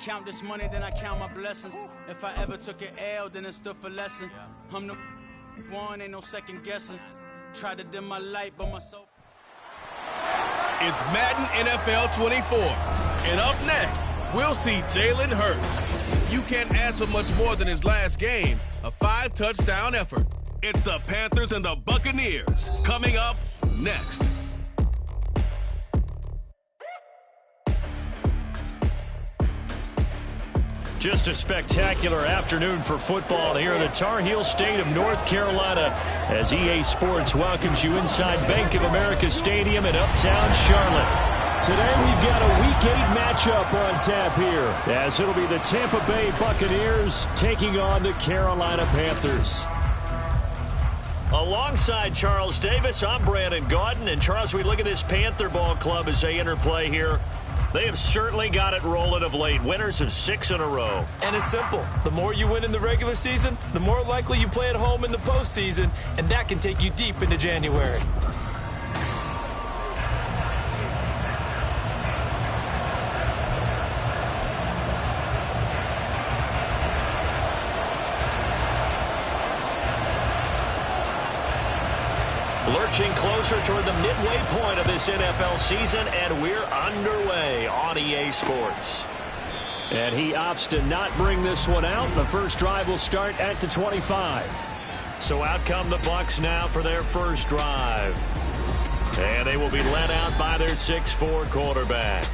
count this money, then I count my blessings. If I ever took an L, then it stood for lesson. I'm the one, ain't no second guessing. Tried to dim my light, but my soul. It's Madden NFL 24. And up next, we'll see Jalen Hurts. You can't ask for much more than his last game, a 5-touchdown effort. It's the Panthers and the Buccaneers coming up next. Just a spectacular afternoon for football here in the Tar Heel state of North Carolina as EA Sports welcomes you inside Bank of America Stadium in uptown Charlotte. Today we've got a Week 8 matchup on tap here as it'll be the Tampa Bay Buccaneers taking on the Carolina Panthers. Alongside Charles Davis, I'm Brandon Gaudin. And Charles, we look at this Panther ball club as they interplay here. They have certainly got it rolling of late. Winners of 6 in a row. And it's simple. The more you win in the regular season, the more likely you play at home in the postseason, and that can take you deep into January. Lurching closer toward the midway point of this NFL season, and we're underway on EA Sports. And he opts to not bring this one out. The first drive will start at the 25. So out come the Bucs now for their first drive. And they will be led out by their 6'4" quarterback.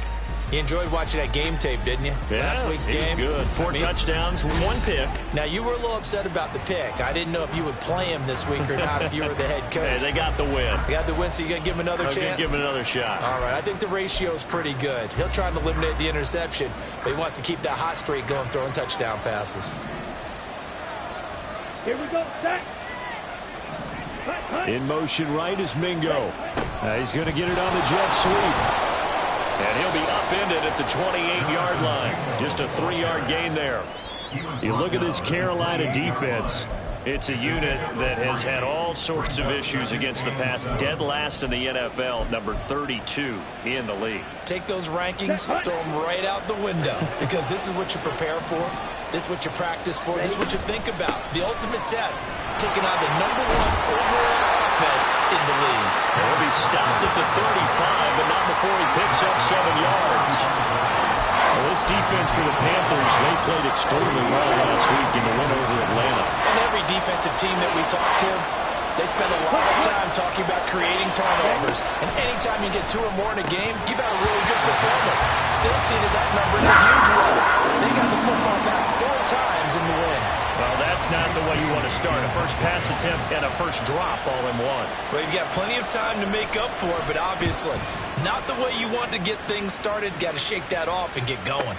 You enjoyed watching that game tape, didn't you? Yeah, Last week's game. Good. 4 touchdowns, 1 pick. Now, you were a little upset about the pick. I didn't know if you would play him this week or not if you were the head coach. Hey, they got the win. They got the win, so you're going to give him another chance? I'm going to give him another shot. All right, I think the ratio is pretty good. He'll try and eliminate the interception, but he wants to keep that hot streak going, throwing touchdown passes. Here we go, set. In motion right is Mingo. He's going to get it on the jet sweep. And he'll be upended at the 28-yard line. Just a 3-yard gain there. You look at this Carolina defense. It's a unit that has had all sorts of issues against the pass. Dead last in the NFL, number 32 in the league. Take those rankings, throw them right out the window. Because this is what you prepare for. This is what you practice for. This is what you think about. The ultimate test, taking on the #1 overall offense in the league. He'll be stopped at the 35, but not before he picks up 7 yards. Well, this defense for the Panthers, they played extremely well last week in the win over Atlanta. And every defensive team that we talk to, they spend a lot of time talking about creating turnovers. And anytime you get 2 or more in a game, you've had a really good performance. They exceeded that number in a huge way. They got the football back 4 times in the win. Well, that's not the way you want to start. A first pass attempt and a first drop all in one. Well, you've got plenty of time to make up for it, but obviously not the way you want to get things started. Got to shake that off and get going.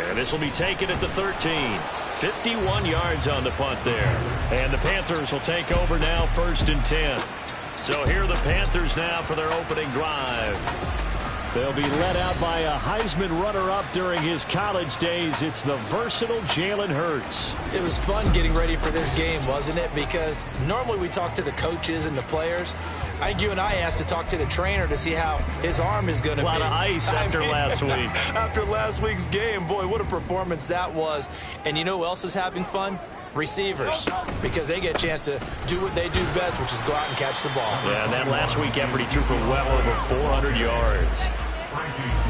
And this will be taken at the 13. 51 yards on the punt there. And the Panthers will take over now, 1st and 10. So here are the Panthers now for their opening drive. They'll be led out by a Heisman runner-up during his college days. It's the versatile Jalen Hurts. It was fun getting ready for this game, wasn't it? Because normally we talk to the coaches and the players. I think you and I asked to talk to the trainer to see how his arm is going to be. A lot of ice after last week. After last week's game, boy, what a performance that was. And you know who else is having fun? Receivers, because they get a chance to do what they do best, which is go out and catch the ball. Yeah, and that last week effort, he threw for well over 400 yards.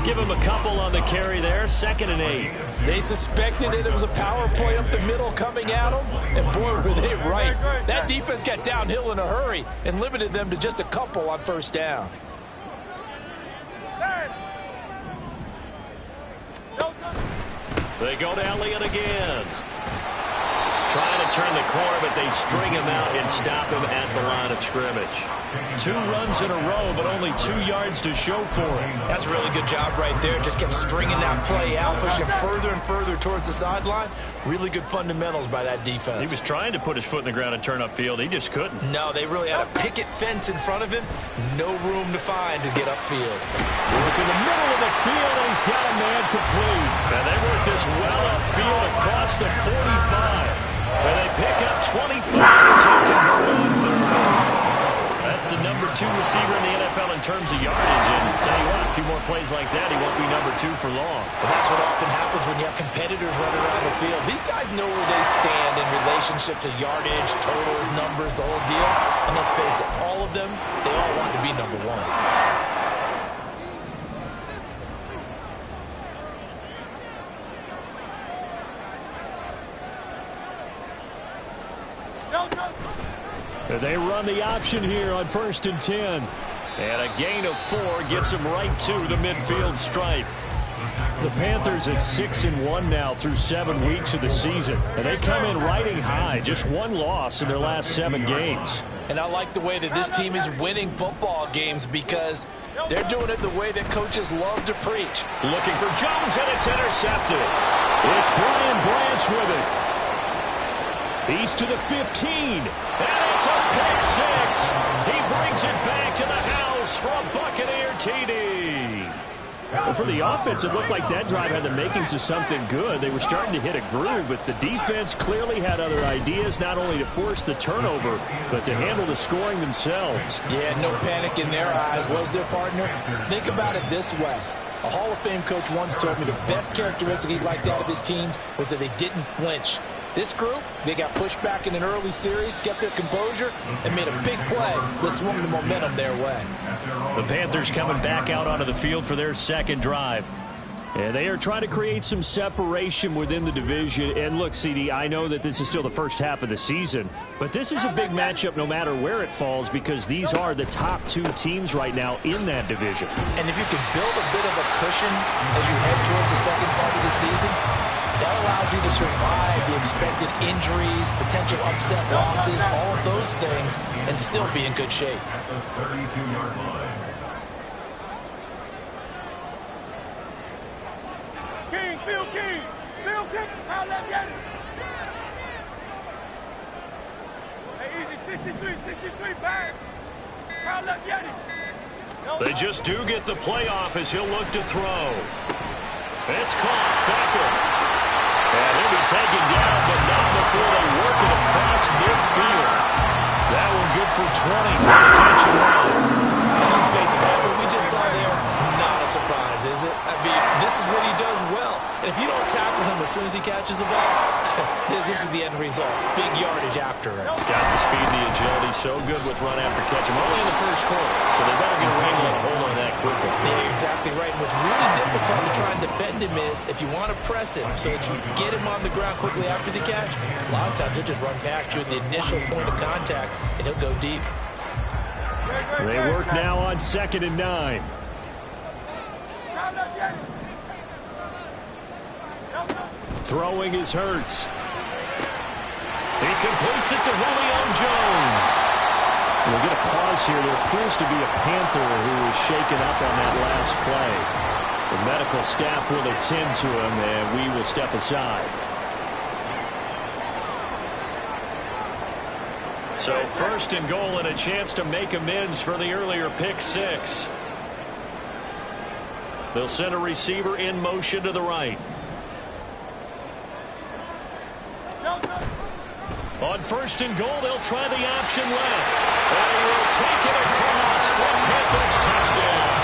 Give him a couple on the carry there, 2nd and 8. They suspected it was a power play up the middle coming at them, and boy, were they right. That defense got downhill in a hurry and limited them to just a couple on 1st down. They go to Elliott again. Trying to turn the corner, but they string him out and stop him at the line of scrimmage. 2 runs in a row, but only 2 yards to show for it. That's a really good job right there. Just kept stringing that play out, pushing further and further towards the sideline. Really good fundamentals by that defense. He was trying to put his foot in the ground and turn upfield. He just couldn't. No, they really had a picket fence in front of him. No room to find to get upfield. Work in the middle of the field, and he's got a man complete. And they work this well upfield across the 45. And they pick up 25, so convert on 3rd. That's the number 2 receiver in the NFL in terms of yardage. And tell you what, a few more plays like that, he won't be number 2 for long. Well, that's what often happens when you have competitors running around the field. These guys know where they stand in relationship to yardage, totals, numbers, the whole deal. And let's face it, all of them, they all want to be number 1. They run the option here on 1st and 10. And a gain of 4 gets them right to the midfield stripe. The Panthers at 6-1 now through 7 weeks of the season. And they come in riding high, just 1 loss in their last 7 games. And I like the way that this team is winning football games because they're doing it the way that coaches love to preach. Looking for Jones, and it's intercepted. It's Brian Branch with it. He's to the 15, and it's a pick 6. He brings it back to the house for a Buccaneer TD. Well, for the offense, it looked like that drive had the makings of something good. They were starting to hit a groove, but the defense clearly had other ideas, not only to force the turnover, but to handle the scoring themselves. Yeah, no panic in their eyes, was their partner? Think about it this way. A Hall of Fame coach once told me the best characteristic he liked out of his teams was that they didn't flinch. This group, they got pushed back in an early series, kept their composure, and made a big play that swung the momentum their way. The Panthers coming back out onto the field for their second drive. And they are trying to create some separation within the division. And look, CD, I know that this is still the first half of the season, but this is a big matchup no matter where it falls because these are the top 2 teams right now in that division. And if you can build a bit of a cushion as you head towards the second part of the season, that allows you to survive the expected injuries, potential upset losses, all of those things, and still be in good shape. King, Phil King, Phil King, how left get it? Hey, easy, 63, bang. How left get it? They just do get the playoff as he'll look to throw. It's caught. Becker. And he'll be taken down, but not before they work it across midfield. That one good for 20. Catch and run. And let's face it, that what we just saw there, not a surprise, is it? I mean, this is what he does well. And if you don't tackle him as soon as he catches the ball, this is the end result. Big yardage after it. It's got the speed, the agility, so good with run after catch. I'm only in the first quarter, so they better get a wrangle and hold on that quickly. Yeah, you're exactly right. And what's really difficult to try and defend him is if you want to press him so that you get him on the ground quickly after the catch, a lot of times he'll just run past you at the initial point of contact, and he'll go deep. They work now on 2nd and 9. Throwing is Hurts. He completes it to Julio Jones. We'll get a pause here. There appears to be a Panther who was shaken up on that last play. The medical staff will attend to him, and we will step aside. So 1st and goal and a chance to make amends for the earlier pick 6. They'll send a receiver in motion to the right. On 1st and goal, they'll try the option left. And he will take it across for a Panthers touchdown.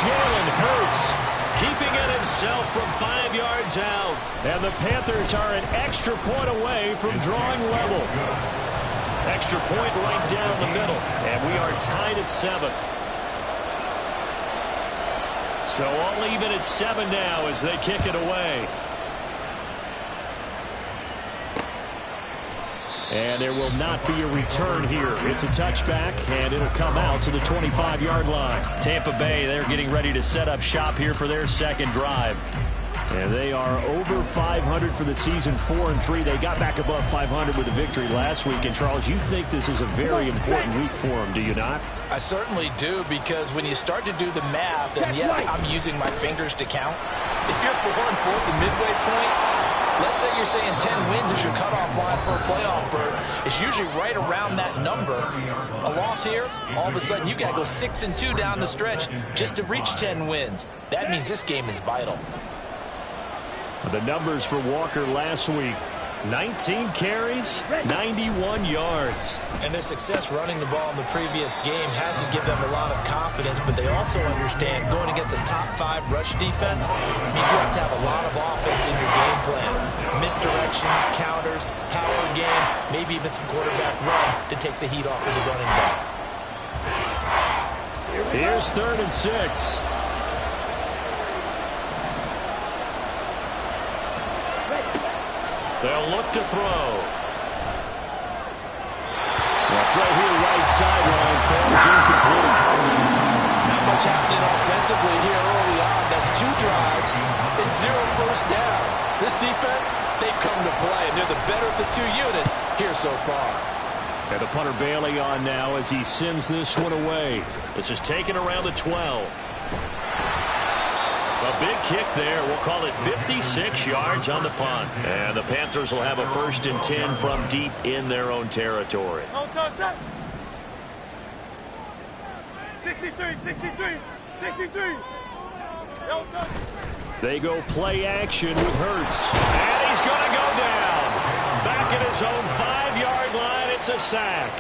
Jalen Hurts keeping it himself from 5 yards out. And the Panthers are an extra point away from drawing level. Extra point right down the middle. And we are tied at 7. So all even at 7 now as they kick it away. And there will not be a return here. It's a touchback, and it'll come out to the 25-yard line. Tampa Bay, they're getting ready to set up shop here for their second drive. And they are over 500 for the season, 4-3. They got back above 500 with a victory last week. And, Charles, you think this is a very important week for them, do you not? I certainly do, because when you start to do the math, and yes, I'm using my fingers to count. If you're 4-4 at the midway point, let's say you're saying 10 wins is your cutoff line for a playoff berth. It's usually right around that number. A loss here, all of a sudden you've got to go 6-2 down the stretch just to reach 10 wins. That means this game is vital. The numbers for Walker last week. 19 carries, 91 yards. And their success running the ball in the previous game has to give them a lot of confidence, but they also understand going against a top 5 rush defense means you have to have a lot of offense in your game plan. Misdirection, counters, power game, maybe even some quarterback run to take the heat off of the running back. Here's 3rd and 6. They'll look to throw. The throw here right sideline falls incomplete. Not much happening offensively here early on. That's 2 drives and 0 first downs. This defense, they've come to play, and they're the better of the 2 units here so far. And the punter Bailey on now as he sends this one away. This is taken around the 12. A big kick there. We'll call it 56 yards on the punt. And the Panthers will have a 1st and 10 from deep in their own territory. 63, 63, 63. They go play action with Hurts. And he's going to go down. Back at his own 5-yard line. It's a sack.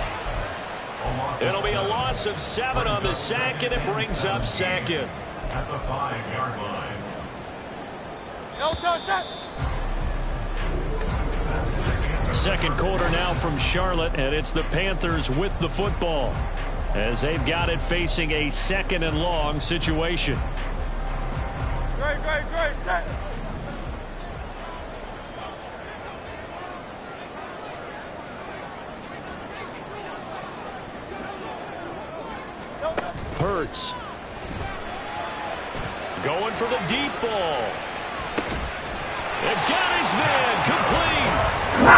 It'll be a loss of 7 on the sack, and it brings up 2nd. At the 5-yard line. Second quarter now from Charlotte, and it's the Panthers with the football as they've got it facing a 2nd and long situation. Great. Set. Hurts. Going for the deep ball. They've got his man complete. A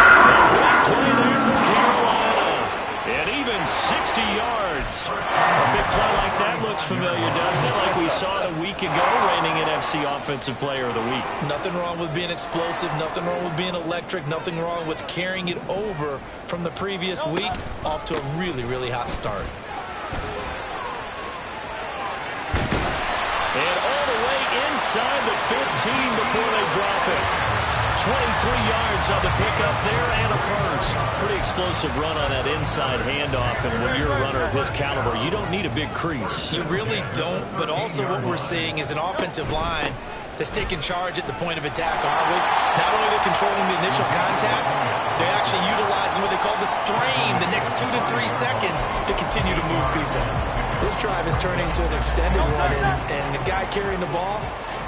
big play there for Carolina. And even 60 yards. A big play like that looks familiar, doesn't it? Like we saw it a week ago, reigning NFC Offensive Player of the Week. Nothing wrong with being explosive. Nothing wrong with being electric. Nothing wrong with carrying it over from the previous week off to a really, really hot start. And all the way inside the 15 before they drop it. 23 yards on the pickup there and a 1st. Pretty explosive run on that inside handoff, and when you're a runner of his caliber, you don't need a big crease. You really don't, but also what we're seeing is an offensive line that's taking charge at the point of attack, aren't we? Not only are they controlling the initial contact, they're actually utilizing what they call the strain, the next 2 to 3 seconds to continue to move people. This drive is turning into an extended one, and the guy carrying the ball,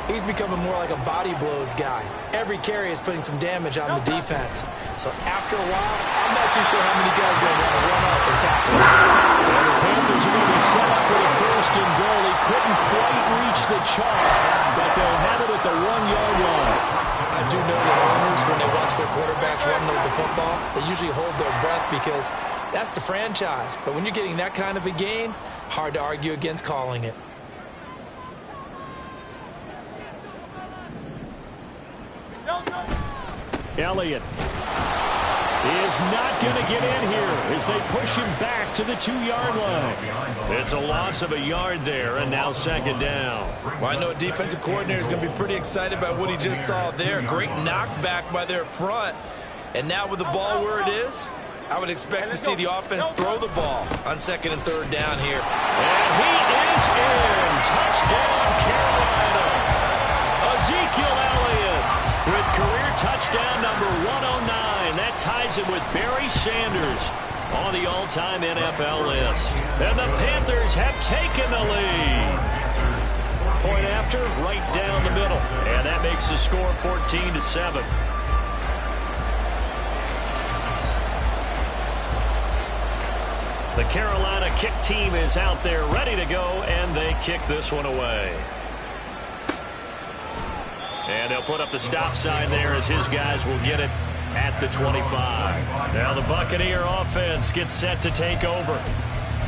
he's becoming more like a body blows guy. Every carry is putting some damage on the defense. So after a while, I'm not too sure how many guys are going to want to run up and tackle him. And the Panthers are going to be set up with a 1st and goal. He couldn't quite reach the chalk, but they'll have it at the 1-yard line. I do know that owners, when they watch their quarterbacks run with the football, they usually hold their breath because that's the franchise. But when you're getting that kind of a gain, hard to argue against calling it. Elliott is not going to get in here as they push him back to the 2-yard line. It's a loss of a yard there, and now 2nd down. Well, I know a defensive coordinator is going to be pretty excited about what he just saw there. Great knockback by their front. And now with the ball where it is, I would expect to see the offense throw the ball on 2nd and 3rd down here. And he is in. Touchdown, Carolina. Ezekiel Elliott with career touchdown number 109. That ties him with Barry Sanders on the all-time NFL list. And the Panthers have taken the lead. Point after, right down the middle. And that makes the score 14-7. The Carolina kick team is out there ready to go, and they kick this one away. And they'll put up the stop sign there as his guys will get it at the 25. Now the Buccaneer offense gets set to take over.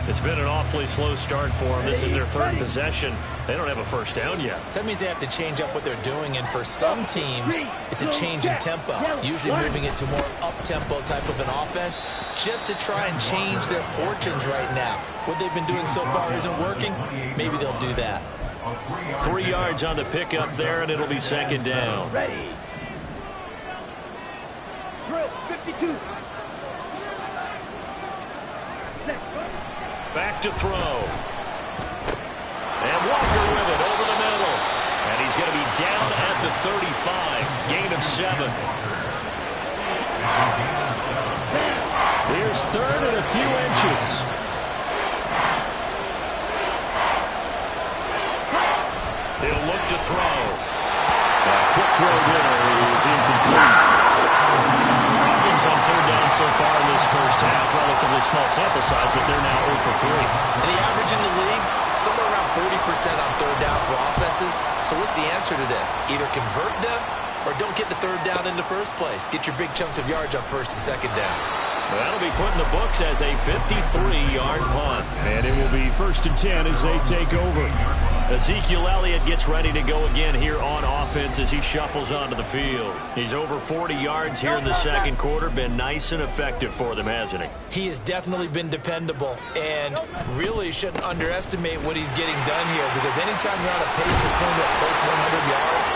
It's been an awfully slow start for them. This is their 3rd possession. They don't have a 1st down yet. So that means they have to change up what they're doing, and for some teams, it's a change in tempo, usually moving it to more up-tempo type of an offense, just to try and change their fortunes right now. What they've been doing so far isn't working. Maybe they'll do that. 3 yards on the pickup there, and it'll be 2nd down. drill, 52. Back to throw. And Walker with it over the middle. And he's going to be down at the 35. Gain of 7. Here's third and a few inches. He'll look to throw. A quick throw there is incomplete. Problems on third down so far in this first half. Relatively small sample size, but they're now 0 for 3. And the average in the league, somewhere around 40% on third down for offenses. So what's the answer to this? Either convert them or don't get the third down in the first place. Get your big chunks of yards on first and second down. Well, that'll be put in the books as a 53-yard punt. And it will be 1st and 10 as they take over. Ezekiel Elliott gets ready to go again here on offense as he shuffles onto the field. He's over 40 yards here in the second quarter. Been nice and effective for them, hasn't he? He has definitely been dependable and really shouldn't underestimate what he's getting done here, because anytime you're on a pace that's going to approach 100 yards,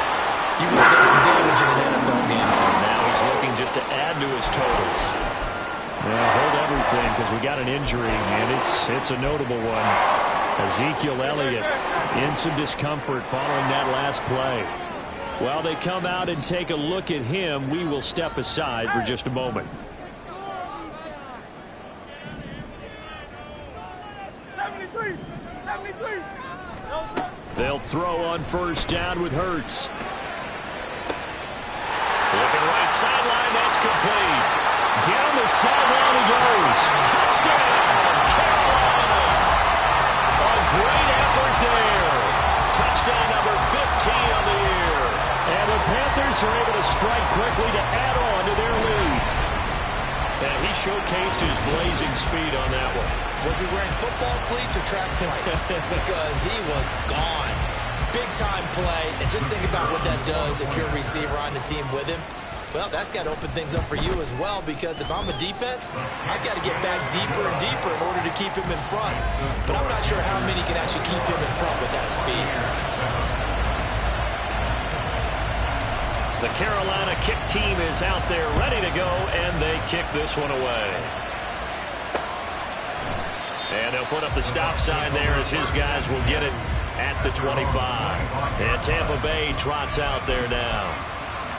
you've really done some damage in an NFL game. Now he's looking just to add to his totals. Well, hold everything because we got an injury, and it's a notable one. Ezekiel Elliott in some discomfort following that last play. While they come out and take a look at him, we will step aside for just a moment. 73. They'll throw on first down with Hurts. Looking right sideline, that's complete. Down the sideline he goes. Touchdown, Carolina. A great effort there. Touchdown number 15 on the year. And the Panthers are able to strike quickly to add on to their lead. And he showcased his blazing speed on that one. Was he wearing football cleats or track spikes? Because he was gone. Big-time play. And just think about what that does if you're a receiver on the team with him. Well, that's got to open things up for you as well, because if I'm a defense, I've got to get back deeper and deeper in order to keep him in front. But I'm not sure how many can actually keep him in front with that speed. The Carolina kick team is out there ready to go, and they kick this one away. And they'll put up the stop sign there as his guys will get it at the 25. And Tampa Bay trots out there now.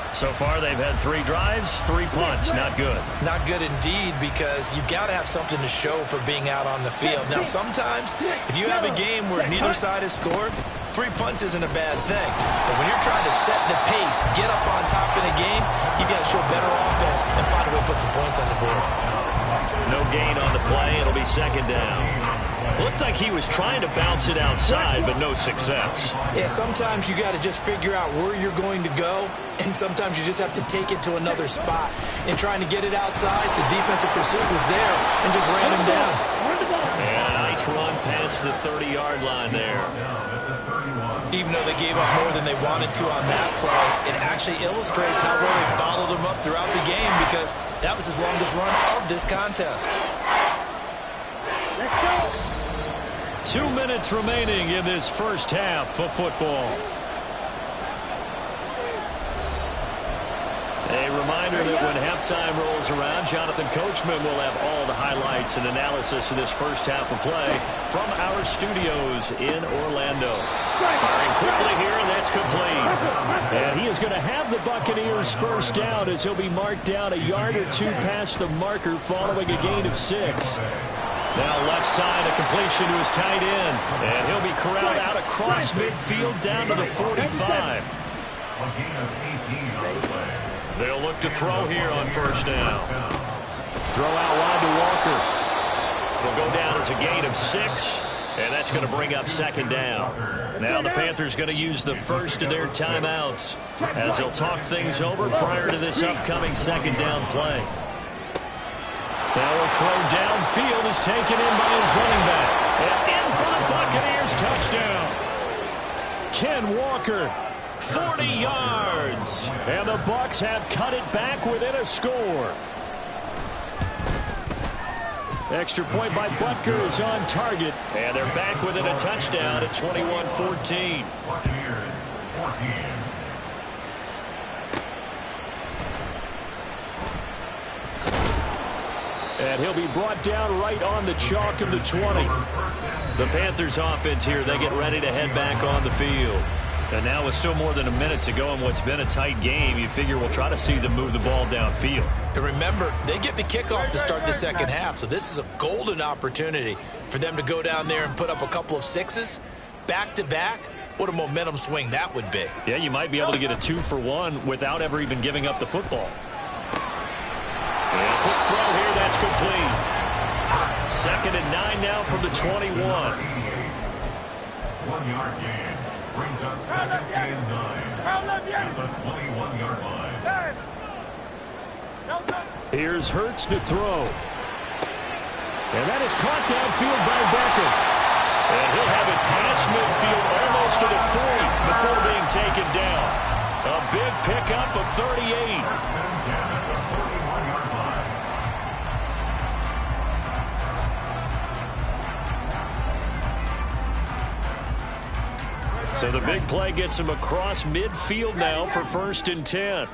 So far, they've had 3 drives, 3 punts. Not good. Not good indeed, because you've got to have something to show for being out on the field. Now, sometimes, if you have a game where neither side has scored, 3 punts isn't a bad thing. But when you're trying to set the pace, get up on top in a game, you've got to show better offense and find a way to put some points on the board. No gain on the play. It'll be second down. Looked like he was trying to bounce it outside, but no success. Yeah, sometimes you got to just figure out where you're going to go, and sometimes you just have to take it to another spot. In trying to get it outside, the defensive pursuit was there and just ran him down. And a nice run past the 30-yard line there. Even though they gave up more than they wanted to on that play, it actually illustrates how well they bottled them up throughout the game, because that was his longest run of this contest. 2 minutes remaining in this first half of football. A reminder that when halftime rolls around, Jonathan Coachman will have all the highlights and analysis of this first half of play from our studios in Orlando. Firing quickly here, and that's complete. And he is going to have the Buccaneers first down as he'll be marked down a yard or 2 past the marker following a gain of 6. Now left side, a completion to his tight end. And he'll be corralled out across midfield down to the 45. They'll look to throw here on first down. Throw out wide to Walker. Will go down as a gain of 6. And that's going to bring up second down. Now the Panthers going to use the first of their timeouts as they'll talk things over prior to this upcoming second down play. Now a throw downfield is taken in by his running back. And in for the Buccaneers, touchdown. Ken Walker, 40 yards. And the Bucs have cut it back within a score. Extra point by Butker is on target. And they're back within a touchdown at 21-14. Buccaneers 14. And he'll be brought down right on the chalk of the 20. The Panthers offense here, they get ready to head back on the field. And now with still more than a minute to go in what's been a tight game, you figure we'll try to see them move the ball downfield. And remember, they get the kickoff to start the second half, so this is a golden opportunity for them to go down there and put up a couple of sixes back-to-back. What a momentum swing that would be. Yeah, you might be able to get a 2-for-1 without ever even giving up the football. And a quick throw here, that's complete. 2nd and 9 now from the 21. 1 yard gain brings up 2nd and 9 at the 21-yard line. Here's Hurts to throw. And that is caught downfield by Becker. And he'll have it past midfield almost to the 40 before being taken down. A big pickup of 38. So the big play gets him across midfield now for 1st and 10.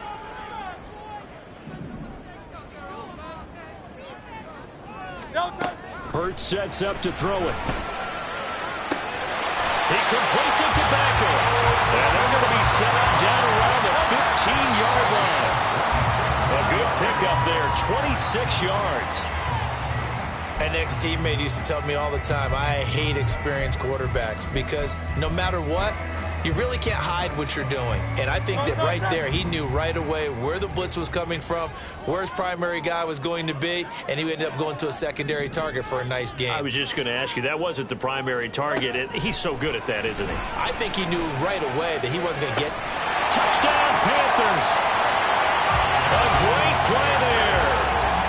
Hurts sets up to throw it. He completes it to Becker. And they're going to be set up down around the 15-yard line. A good pickup there, 26 yards. An ex-teammate used to tell me all the time, I hate experienced quarterbacks because no matter what, you really can't hide what you're doing. And I think that right there, he knew right away where the blitz was coming from, where his primary guy was going to be, and he ended up going to a secondary target for a nice game. I was just going to ask you, that wasn't the primary target. He's so good at that, isn't he? I think he knew right away that he wasn't going to get... Touchdown, Panthers! A great play there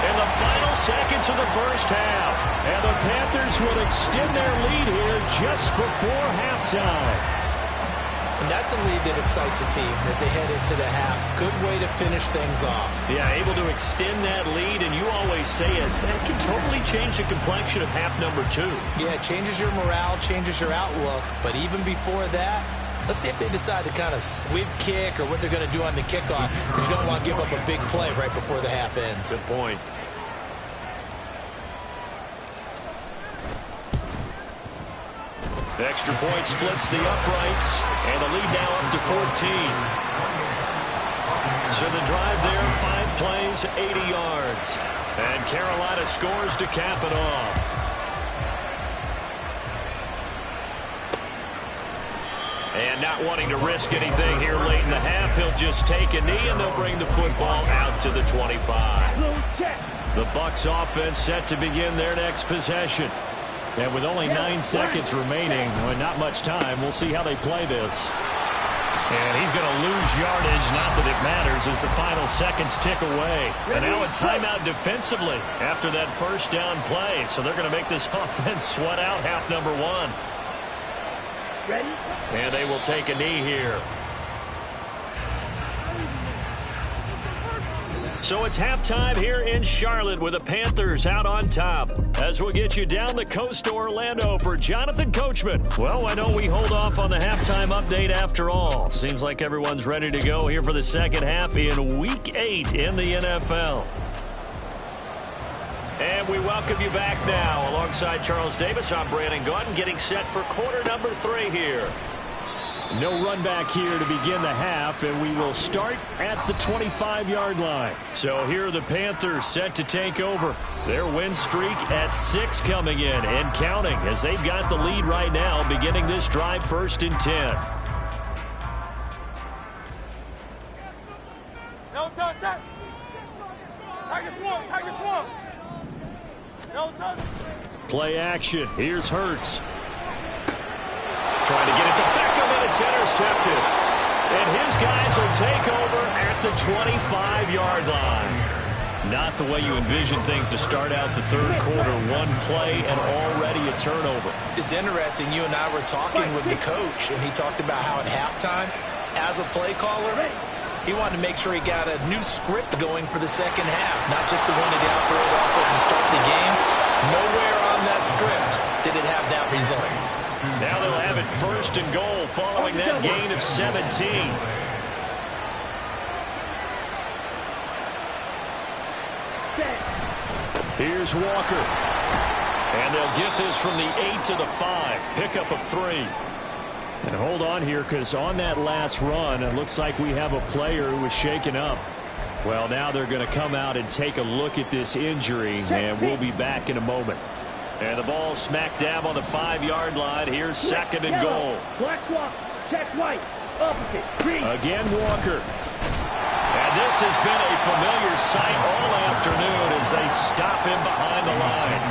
in the final seconds of the first half. And the Panthers will extend their lead here just before halftime. And that's a lead that excites a team as they head into the half. Good way to finish things off. Yeah, able to extend that lead, and you always say it, that can totally change the complexion of half number 2. Yeah, it changes your morale, changes your outlook. But even before that, let's see if they decide to kind of squib kick or what they're going to do on the kickoff, because you don't want to give up a big play right before the half ends. Good point. The extra point splits the uprights, and the lead now up to 14. So the drive there, 5 plays, 80 yards. And Carolina scores to cap it off. And not wanting to risk anything here late in the half, he'll just take a knee, and they'll bring the football out to the 25. The Bucs offense set to begin their next possession. And with only 9 seconds remaining, well, not much time, we'll see how they play this. And he's going to lose yardage, not that it matters, as the final seconds tick away. And now a timeout defensively after that first down play. So they're going to make this offense sweat out half number 1. Ready? And they will take a knee here. So it's halftime here in Charlotte with the Panthers out on top. As we'll get you down the coast to Orlando for Jonathan Coachman. Well, why don't we hold off on the halftime update after all? Seems like everyone's ready to go here for the second half in Week 8 in the NFL. And we welcome you back now. Alongside Charles Davis, I'm Brandon Gaunt, getting set for quarter number 3 here. No run back here to begin the half, and we will start at the 25-yard line. So here are the Panthers set to take over. Their win streak at 6 coming in and counting, as they've got the lead right now, beginning this drive 1st and 10. No touch, touch. Tiger swamp. No touch. Play action. Here's Hurts. Trying to get it to Beckham, and it's intercepted. And his guys will take over at the 25-yard line. Not the way you envision things to start out the third quarter. 1 play and already a turnover. It's interesting. You and I were talking with the coach, and he talked about how at halftime, as a play caller, he wanted to make sure he got a new script going for the second half, not just the one that he operated off of to start the game. Nowhere on that script did it have that result. Now they'll have it 1st and goal following that gain of 17. Here's Walker. And they'll get this from the 8 to the 5. Pickup of 3. And hold on here, because on that last run, it looks like we have a player who was shaken up. Well, now they're going to come out and take a look at this injury, and we'll be back in a moment. And the ball smack dab on the 5-yard line. Here's second and goal. Black walk, check white, opposite, green. Again, Walker. And this has been a familiar sight all afternoon as they stop him behind the line.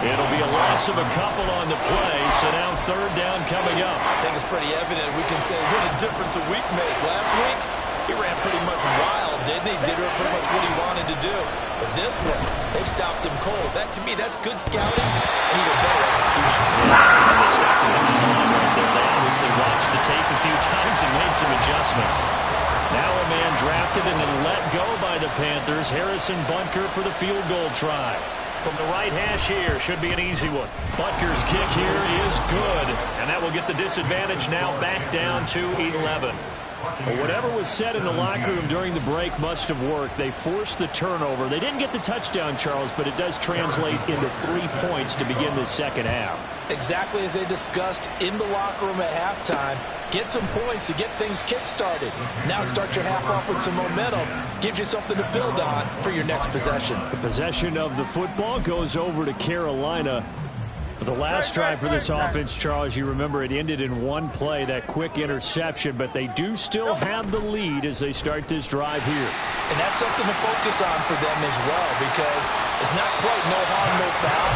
It'll be a loss of a couple on the play, so now third down coming up. I think it's pretty evident. We can say what a difference a week makes. Last week, he ran pretty much wild, didn't he? Did pretty much what he wanted to do. But this one, they stopped him cold. That, to me, that's good scouting and even better execution. They stopped him right there. They obviously watched the tape a few times and made some adjustments. Now a man drafted and then let go by the Panthers. Harrison Butker for the field goal try. From the right hash here, should be an easy one. Butker's kick here is good, and that will get the disadvantage now back down to 11. Well, whatever was said in the locker room during the break must have worked. They forced the turnover. They didn't get the touchdown, Charles, but it does translate into 3 points to begin the second half. Exactly as they discussed in the locker room at halftime. Get some points to get things kick-started. Now start your half off with some momentum. Gives you something to build on for your next possession. The possession of the football goes over to Carolina. The last drive for this offense, Charles, you remember it ended in one play, that quick interception, but they do still have the lead as they start this drive here. And that's something to focus on for them as well, because it's not quite no harm, no foul.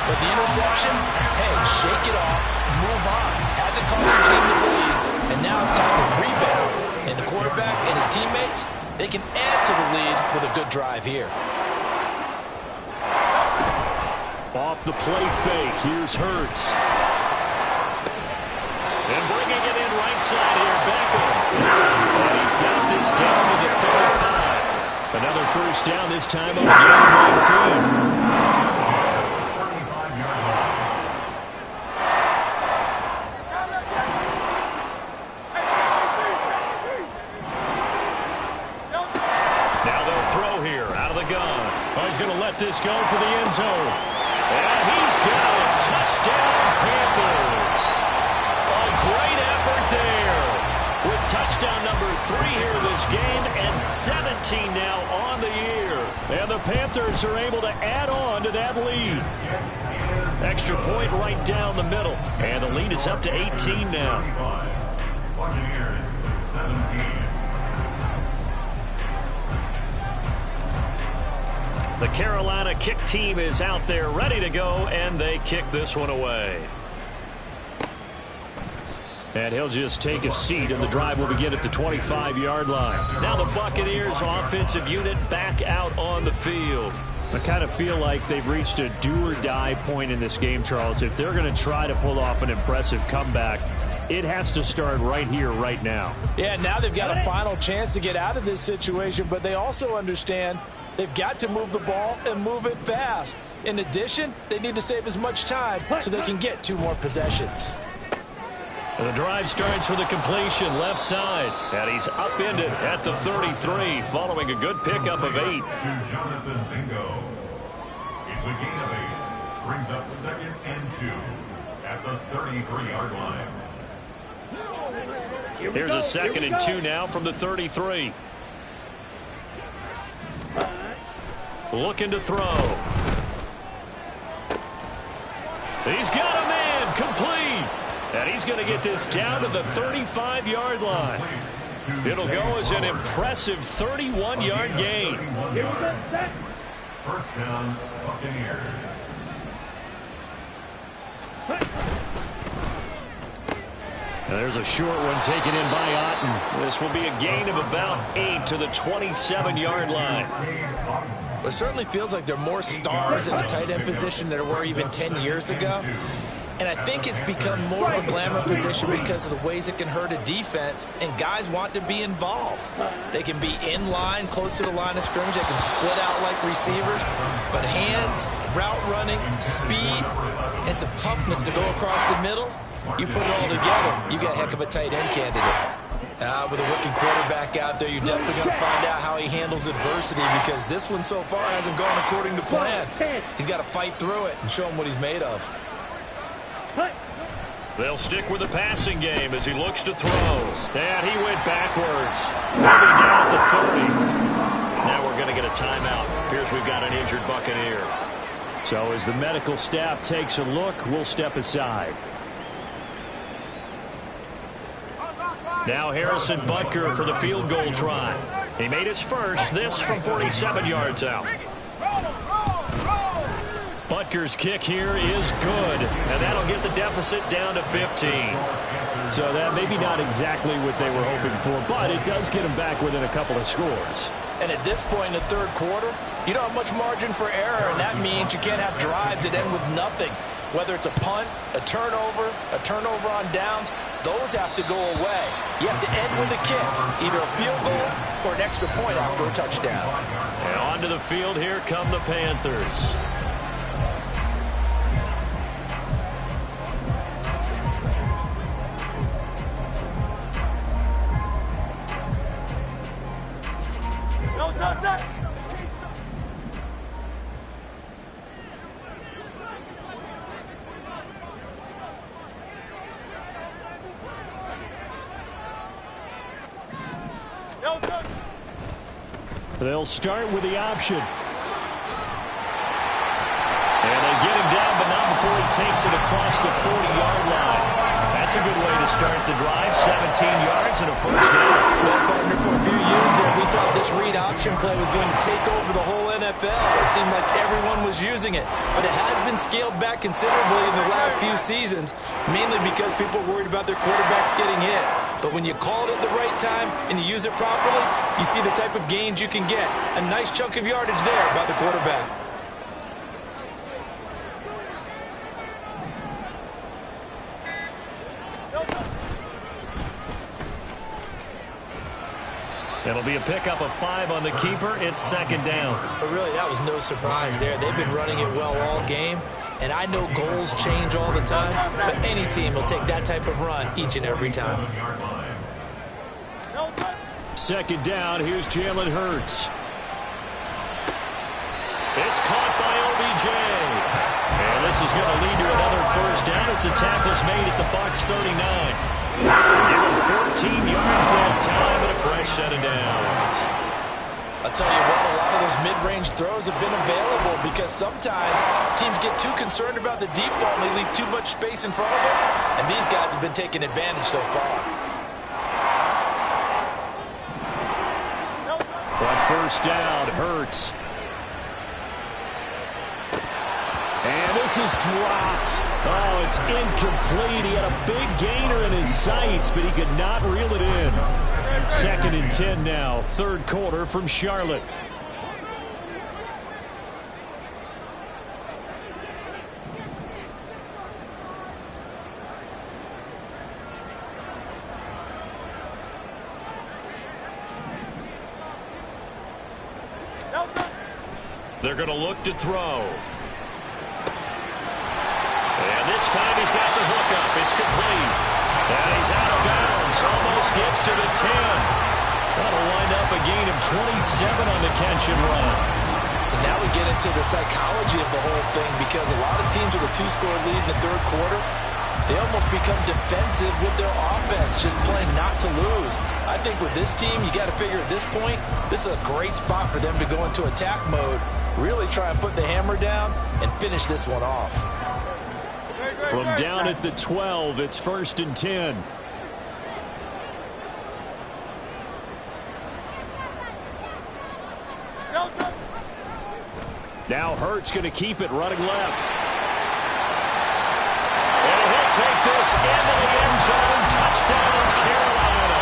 But the interception, hey, shake it off, move on. Hasn't cost your team the lead, and now it's time to rebound. And the quarterback and his teammates, they can add to the lead with a good drive here. Off the play fake, here's Hurts. And bringing it in right side here, Beckham. And he's got this down to the 35. Another first down, this time on the 19. Now they'll throw here, out of the gun. Oh, he's going to let this go for the end zone. And he's got it. Touchdown, Panthers. A great effort there. With touchdown number 3 here this game and 17 now on the year. And the Panthers are able to add on to that lead. Extra point right down the middle. And the lead is up to 18 now. Buccaneers 17. The Carolina kick team is out there ready to go, and they kick this one away. And he'll just take a seat, and the drive will begin at the 25-yard line. Now the Buccaneers offensive unit back out on the field. I kind of feel like they've reached a do-or-die point in this game, Charles. If they're going to try to pull off an impressive comeback, it has to start right here, right now. Yeah, now they've got a final chance to get out of this situation, but they also understand they've got to move the ball and move it fast. In addition, they need to save as much time so they can get 2 more possessions. The drive starts with a completion left side, and he's upended at the 33 following a good pickup of 8. To Jonathan Bingo. It's a gain of 8. Brings up 2nd and 2 at the 33-yard line. Here's a 2nd and 2 now from the 33. Looking to throw. He's got a man complete. And he's going to get this down to the 35-yard line. It'll go as an impressive 31-yard gain. First down, Buccaneers. And there's a short one taken in by Otten. This will be a gain of about 8 to the 27-yard line. It certainly feels like there are more stars in the tight end position than there were even 10 years ago. And I think it's become more of a glamour position because of the ways it can hurt a defense, and guys want to be involved. They can be in line, close to the line of scrimmage. They can split out like receivers. But hands, route running, speed, and some toughness to go across the middle, you put it all together, you got a heck of a tight end candidate. With a rookie quarterback out there, you're definitely going to find out how he handles adversity, because this one so far hasn't gone according to plan. He's got to fight through it and show him what he's made of. They'll stick with the passing game as he looks to throw. And he went backwards. He'll be down at the 30. Now we're going to get a timeout. Appears we've got an injured Buccaneer. So as the medical staff takes a look, we'll step aside. Now Harrison Butker for the field goal try. He made his first, this from 47 yards out. Butker's kick here is good, and that'll get the deficit down to 15. So that maybe not exactly what they were hoping for, but it does get them back within a couple of scores. And at this point in the third quarter, you don't have much margin for error, and that means you can't have drives that end with nothing. Whether it's a punt, a turnover on downs, those have to go away. You have to end with a kick, either a field goal or an extra point after a touchdown. And onto the field, here come the Panthers. No touch. They'll start with the option. And they get him down, but not before he takes it across the 40-yard line. That's a good way to start the drive. 17 yards and a first down. Well, partner, for a few years there, we thought this read option play was going to take over the whole NFL. It seemed like everyone was using it. But it has been scaled back considerably in the last few seasons, mainly because people are worried about their quarterbacks getting hit. But when you call it at the right time and you use it properly, you see the type of gains you can get. A nice chunk of yardage there by the quarterback. It'll be a pickup of 5 on the keeper. It's second down. But really, that was no surprise there. They've been running it well all game. And I know goals change all the time, but any team will take that type of run each and every time. Second down, here's Jalen Hurts. It's caught by OBJ. And this is going to lead to another first down as the tackle's made at the Bucs 39. Give him 14 yards that time and a fresh set of downs. I'll tell you what, a lot of those mid-range throws have been available because sometimes teams get too concerned about the deep ball and they leave too much space in front of them. And these guys have been taking advantage so far. On first down, Hurts. And this is dropped. Oh, it's incomplete. He had a big gainer in his sights, but he could not reel it in. Second and 10 now, third quarter from Charlotte. They're going to look to throw. And this time he's got the hook up. It's complete. And he's out of bounds. Almost gets to the 10. That'll wind up a gain of 27 on the catch and run. And now we get into the psychology of the whole thing, because a lot of teams with a 2-score lead in the third quarter, they almost become defensive with their offense, just playing not to lose. I think with this team, you got to figure at this point, this is a great spot for them to go into attack mode, really try and put the hammer down and finish this one off. From down at the 12, it's first and 10. Now Hurts going to keep it running left. And he'll take this into the end zone. Touchdown, Carolina.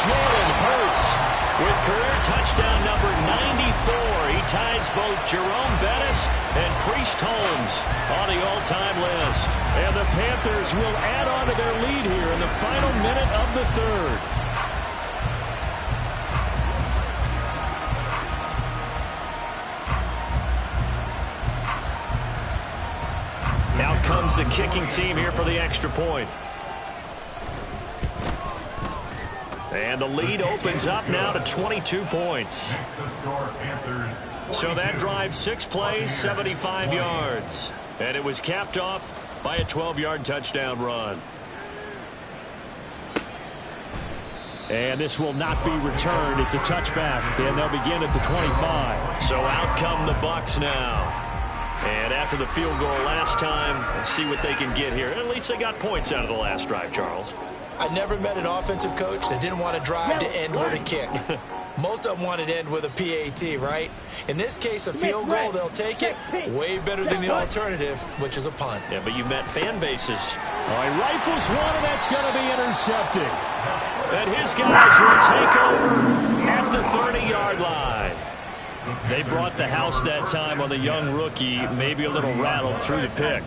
Jalen Hurts with career touchdown number 94. He ties both Jerome Bettis and Priest Holmes on the all-time list. And the Panthers will add on to their lead here in the final minute of the third. Now comes the kicking team here for the extra point. And the lead opens up now to 22 points. Next to score, Panthers. So that drive, 6 plays, 75 yards. And it was capped off by a 12-yard touchdown run. And this will not be returned. It's a touchback, and they'll begin at the 25. So out come the Bucs now. And after the field goal last time, we'll see what they can get here. At least they got points out of the last drive, Charles. I never met an offensive coach that didn't want to drive to end with a kick. Most of them wanted to end with a PAT, right? In this case, a field goal, they'll take it. Way better than the alternative, which is a punt. Yeah, but you met fan bases. All right, rifles one, and that's going to be intercepted. And his guys will take over at the 30-yard line. They brought the house that time on the young rookie, maybe a little rattled through the pick.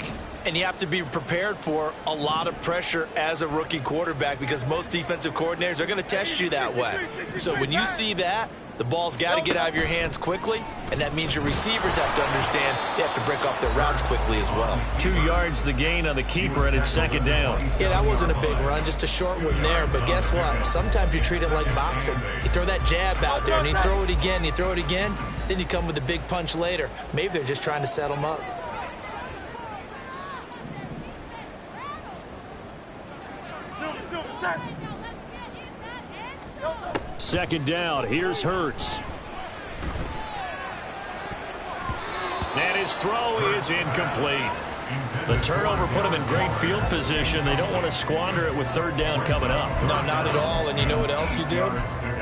And you have to be prepared for a lot of pressure as a rookie quarterback because most defensive coordinators are going to test you that way. So when you see that, the ball's got to get out of your hands quickly, and that means your receivers have to understand they have to break off their routes quickly as well. 2 yards the gain on the keeper, and it's second down. Yeah, that wasn't a big run, just a short one there. But guess what? Sometimes you treat it like boxing. You throw that jab out there, and you throw it again, you throw it again, then you come with a big punch later. Maybe they're just trying to set them up. Second down, here's Hurts. And his throw is incomplete. The turnover put him in great field position. They don't want to squander it with third down coming up. No, not at all. And you know what else you do?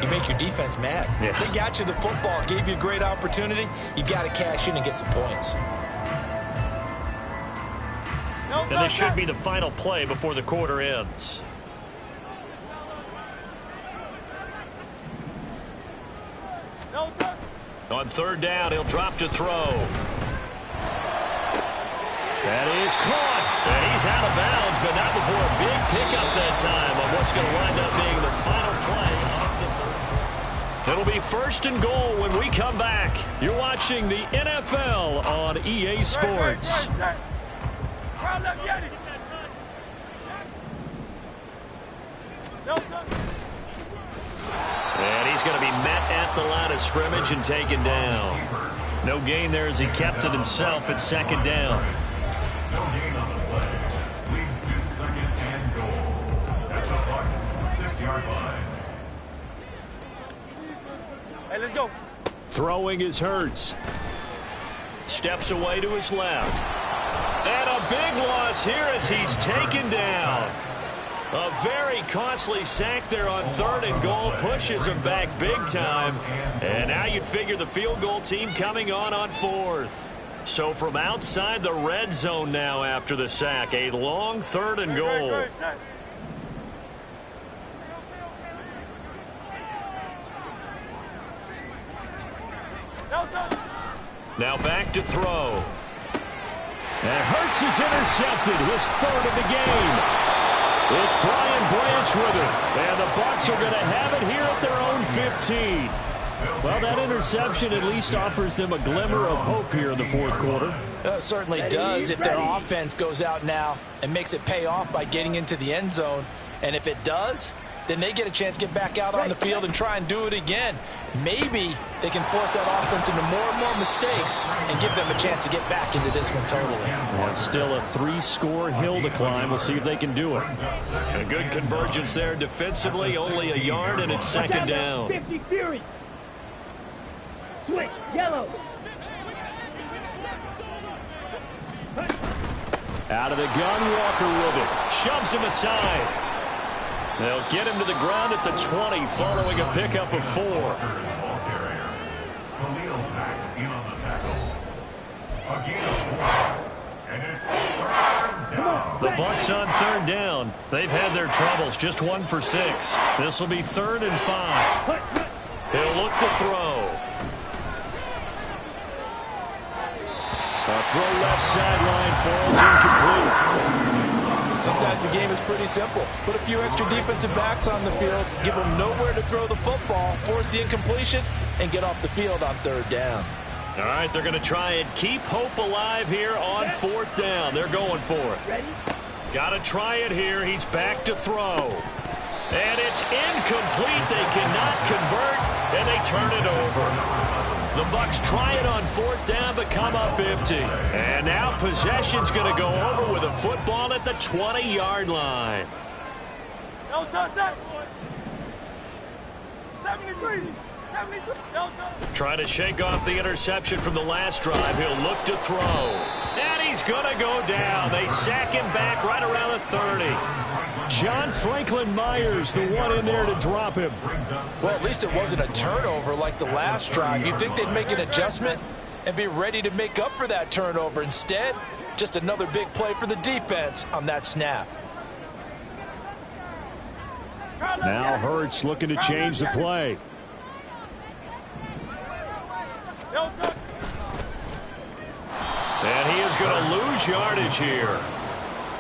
You make your defense mad. Yeah. They got you the football, gave you a great opportunity. You got to cash in and get some points. And this should be the final play before the quarter ends. On third down, he'll drop to throw. That is caught. And he's out of bounds, but not before a big pickup that time on what's going to wind up being the final play of the third quarter. It'll be first and goal when we come back. You're watching the NFL on EA Sports. And he's going to be met at the line of scrimmage and taken down. No gain there as he kept it himself at second down. No gain on the play. Leads to second and goal. At the Bucs 6-yard line. Hey, let's go. Throwing is Hurts. Steps away to his left. And a big loss here as he's taken down. A very costly sack there on third and goal. Pushes him back big time. And now you'd figure the field goal team coming on fourth. So from outside the red zone now after the sack. A long third and goal. Now back to throw. And Hurts is intercepted, his third of the game. It's Brian Branch with it, and the Bucs are going to have it here at their own 15. Well, that interception at least offers them a glimmer of hope here in the fourth quarter. It certainly does if their offense goes out now and makes it pay off by getting into the end zone. And if it does, then they get a chance to get back out on the field and try and do it again. Maybe they can force that offense into more and more mistakes and give them a chance to get back into this one totally. Well, still a 3-score hill to climb. We'll see if they can do it. A good convergence there defensively, only a yard, and it's second down. 50 Fury. Switch, yellow. Out of the gun, Walker with it. Shoves him aside. They'll get him to the ground at the 20 following a pickup of 4. The Bucs on third down. They've had their troubles. Just 1 for 6. This will be 3rd and 5. He'll look to throw. A throw left sideline falls incomplete. Sometimes the game is pretty simple. Put a few extra defensive backs on the field, give them nowhere to throw the football, force the incompletion, and get off the field on third down. All right, they're going to try and keep hope alive here on 4th down. They're going for it. Got to try it here. He's back to throw. And it's incomplete. They cannot convert, and they turn it over. The Bucs try it on 4th down, but come up empty. And now possession's going to go over with a football at the 20-yard line. No touch that, boy. 73. 73. No touch. Trying to shake off the interception from the last drive. He'll look to throw. And he's going to go down. They sack him back right around the 30. John Franklin Myers, the one in there to drop him. Well, at least it wasn't a turnover like the last drive. You'd think they'd make an adjustment and be ready to make up for that turnover. Instead, just another big play for the defense on that snap. Now Hurts looking to change the play. No touch. And he is going to lose yardage here.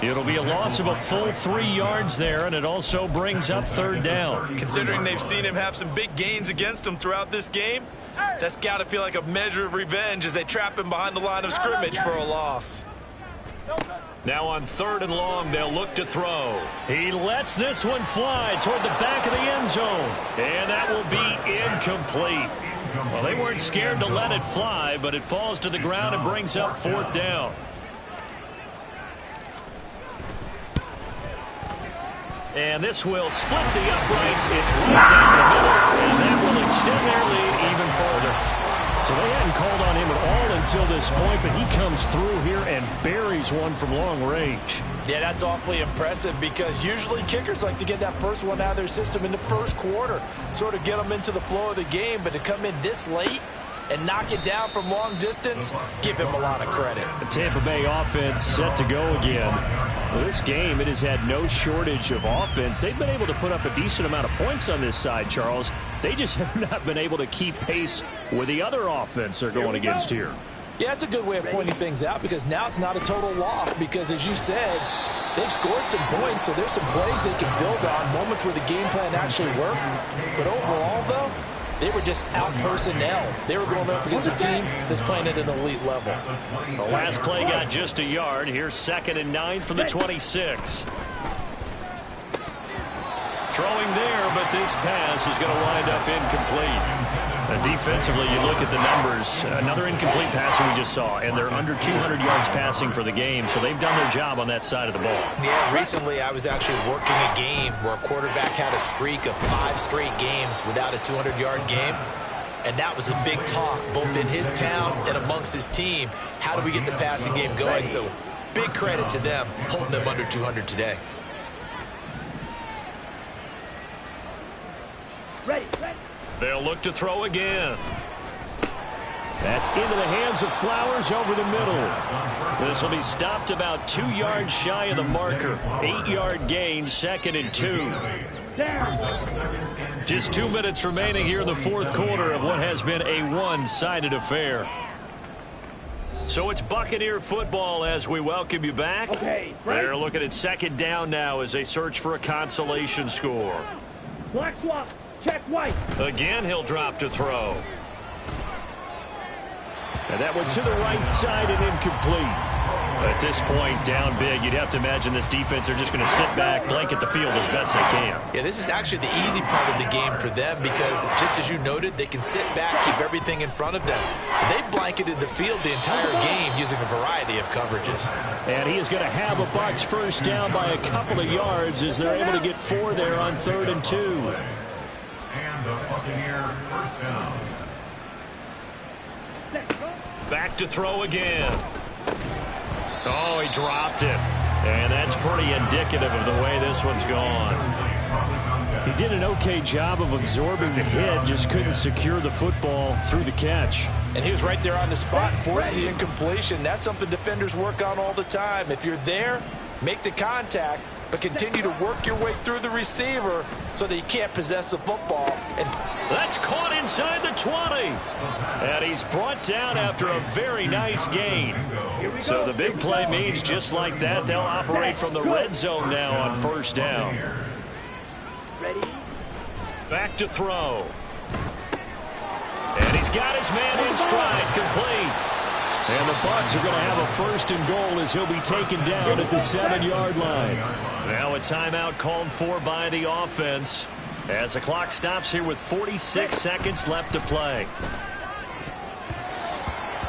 It'll be a loss of a full 3 yards there, and it also brings up 3rd down. Considering they've seen him have some big gains against him throughout this game, that's got to feel like a measure of revenge as they trap him behind the line of scrimmage for a loss. Now on 3rd and long, they'll look to throw. He lets this one fly toward the back of the end zone, and that will be incomplete. Well, they weren't scared to let it fly, but it falls to the ground and brings up 4th down. And this will split the uprights. It's right down the middle, and that will extend their lead even further. So they hadn't called on him at all until this point, but he comes through here and buries one from long range. Yeah, that's awfully impressive because usually kickers like to get that first one out of their system in the first quarter, sort of get them into the flow of the game, but to come in this late and knock it down from long distance, give him a lot of credit. The Tampa Bay offense set to go again. Well, this game, it has had no shortage of offense. They've been able to put up a decent amount of points on this side, Charles. They just have not been able to keep pace with the other offense they're going against here. Yeah, it's a good way of pointing things out because now it's not a total loss because, as you said, they've scored some points, so there's some plays they can build on, moments where the game plan actually worked. But overall, though, they were just out-personnel. They were going up against a team that's playing at an elite level. The last play got just a yard. Here's 2nd and 9 from the 26. Throwing there, but this pass is going to wind up incomplete. Defensively, you look at the numbers. Another incomplete pass we just saw, and they're under 200 yards passing for the game, so they've done their job on that side of the ball. Yeah, recently I was actually working a game where a quarterback had a streak of 5 straight games without a 200-yard game, and that was a big talk both in his town and amongst his team. How do we get the passing game going? So big credit to them holding them under 200 today. Ready. They'll look to throw again. That's into the hands of Flowers over the middle. This will be stopped about 2 yards shy of the marker. 8-yard gain, 2nd and 2. Just 2 minutes remaining here in the 4th quarter of what has been a one-sided affair. So it's Buccaneer football as we welcome you back. They're looking at 2nd down now as they search for a consolation score. Black swap. Check white. Again, he'll drop to throw. And that one to the right side and incomplete. At this point, down big, you'd have to imagine this defense, they're just going to sit back, blanket the field as best they can. Yeah, this is actually the easy part of the game for them because, just as you noted, they can sit back, keep everything in front of them. They blanketed the field the entire game using a variety of coverages. And he is going to have a Bucs first down by a couple of yards as they're able to get 4 there on 3rd and 2. And the Buccaneer first down. Back to throw again. Oh, he dropped it. And that's pretty indicative of the way this one's gone. He did an okay job of absorbing the hit, just couldn't secure the football through the catch. And he was right there on the spot and forced the incompletion. That's something defenders work on all the time. If you're there, make the contact, but continue to work your way through the receiver so that you can't possess the football. And that's caught inside the 20. And he's brought down after a very nice gain. So the big play means just like that, they'll operate from the red zone now on 1st down. Back to throw. And he's got his man in stride, complete. And the Bucs are going to have a 1st and goal as he'll be taken down at the 7-yard line. Now a timeout called for by the offense as the clock stops here with 46 seconds left to play.